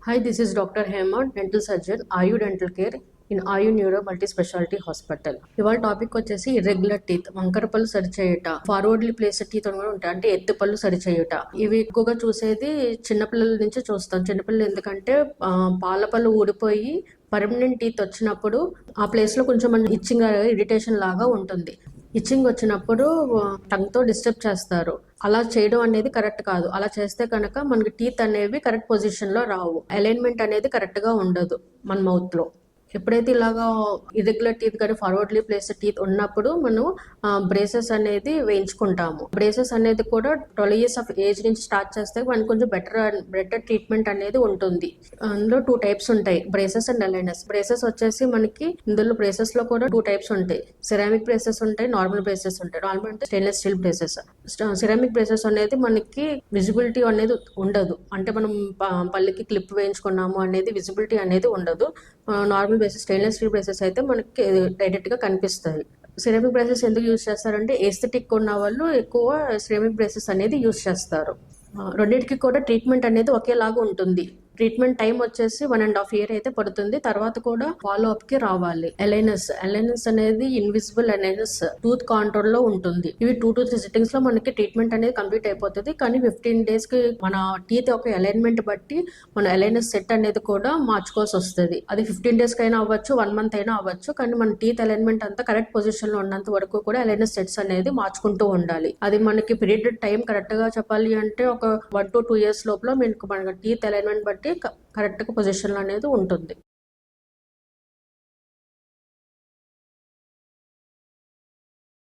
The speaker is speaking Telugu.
Hi, this is Dr. Hema, dental surgeon, Ayu Dental Care in Ayu Neuro Multi Specialty Hospital. ఇవాళ టాపిక్ వచ్చేసి ఇర్రెగ్యులర్ టీత్, వంకర పళ్ళు సరిచేయుట, ఫార్వర్డ్లీ ప్లేస్డ్ టీత్ అని కూడా ఉంటాయి, అంటే ఎత్తు పళ్ళు సరిచేయుట. ఇవి ఎక్కువగా చూసేది చిన్నపిల్లల నుంచి చూస్తాం. చిన్నపిల్లలు ఎందుకంటే పాల పళ్ళు ఊడిపోయి పర్మనెంట్ టీత్ వచ్చినప్పుడు ఆ ప్లేస్లో కొంచెం ఇచ్చింగ్ ఇరిటేషన్ లాగా ఉంటుంది. ఇచ్చింగ్ వచ్చినప్పుడు టంగ్తో డిస్టర్బ్ చేస్తారు. అలా చేయడం అనేది కరెక్ట్ కాదు. అలా చేస్తే కనుక మనకి టీత్ అనేవి కరెక్ట్ పొజిషన్లో రావు. అలైన్మెంట్ అనేది కరెక్ట్గా ఉండదు మన మౌత్లో. ఎప్పుడైతే ఇలాగా ఇర్రెగ్యులర్ టీత్ కానీ ఫార్వర్డ్లీ ప్లేస్డ్ టీత్ ఉన్నప్పుడు మనం బ్రేసెస్ అనేది వేయించుకుంటాము. బ్రేసెస్ అనేది కూడా 12 years ఆఫ్ ఏజ్ నుంచి స్టార్ట్ చేస్తే మనకు కొంచెం బెటర్ ట్రీట్మెంట్ అనేది ఉంటుంది. అందులో 2 types ఉంటాయి, బ్రేసెస్ అండ్ అలైనర్స్. బ్రేసెస్ వచ్చేసి మనకి ఇందులో బ్రేసెస్ లో కూడా 2 types ఉంటాయి. సిరామిక్ బ్రేసెస్ ఉంటాయి, నార్మల్ బ్రేసెస్ ఉంటాయి. నార్మల్ అంటే stainless steel braces. Ceramic braces అనేది మనకి విజిబిలిటీ అనేది ఉండదు, అంటే మనం పళ్ళకి క్లిప్ వేయించుకున్నాము అనేది విజిబిలిటీ అనేది ఉండదు. Normal braces, stainless steel braces అయితే మనకి డైరెక్ట్ గా కనిపిస్తాయి. సిరామిక్ బ్రేసెస్ ఎందుకు యూజ్ చేస్తారంటే ఎస్థెటిక్ ఉన్న వాళ్ళు ఎక్కువ సిరామిక్ బ్రేసెస్ అనేది యూజ్ చేస్తారు. రెండింటికి కూడా ట్రీట్మెంట్ అనేది ఒకేలాగా ఉంటుంది. ట్రీట్మెంట్ టైం వచ్చేసి 1.5 years అయితే పడుతుంది. తర్వాత కూడా ఫాలో అప్ కి రావాలి. అలైనర్స్ అనేది ఇన్విజిబుల్ అలైనర్స్ టూత్ కాంటూర్ లో ఉంటుంది. ఇవి 2 to 3 sittings లో మనకి ట్రీట్మెంట్ అనేది కంప్లీట్ అయిపోతుంది. కానీ 15 days కి మన టీత్ యొక్క అలైన్మెంట్ బట్టి మన అలైనర్ సెట్ అనేది కూడా మార్చుకోవాల్సి వస్తుంది. అది 15 days కైనా అవ్వచ్చు, 1 month అయినా అవ్వచ్చు. కానీ మన టీత్ అలైన్మెంట్ అంతా కరెక్ట్ పొజిషన్ లో ఉన్నంత వరకు కూడా అలైనర్ సెట్స్ అనేది మార్చుకుంటూ ఉండాలి. అది మనకి పీరియడ్ టైం కరెక్ట్ గా చెప్పాలి అంటే ఒక 1 to 2 years లోపల మనకి టీత్ అలైన్మెంట్ బట్టి కరెక్ట్ పొజిషన్ అనేది ఉంటుంది.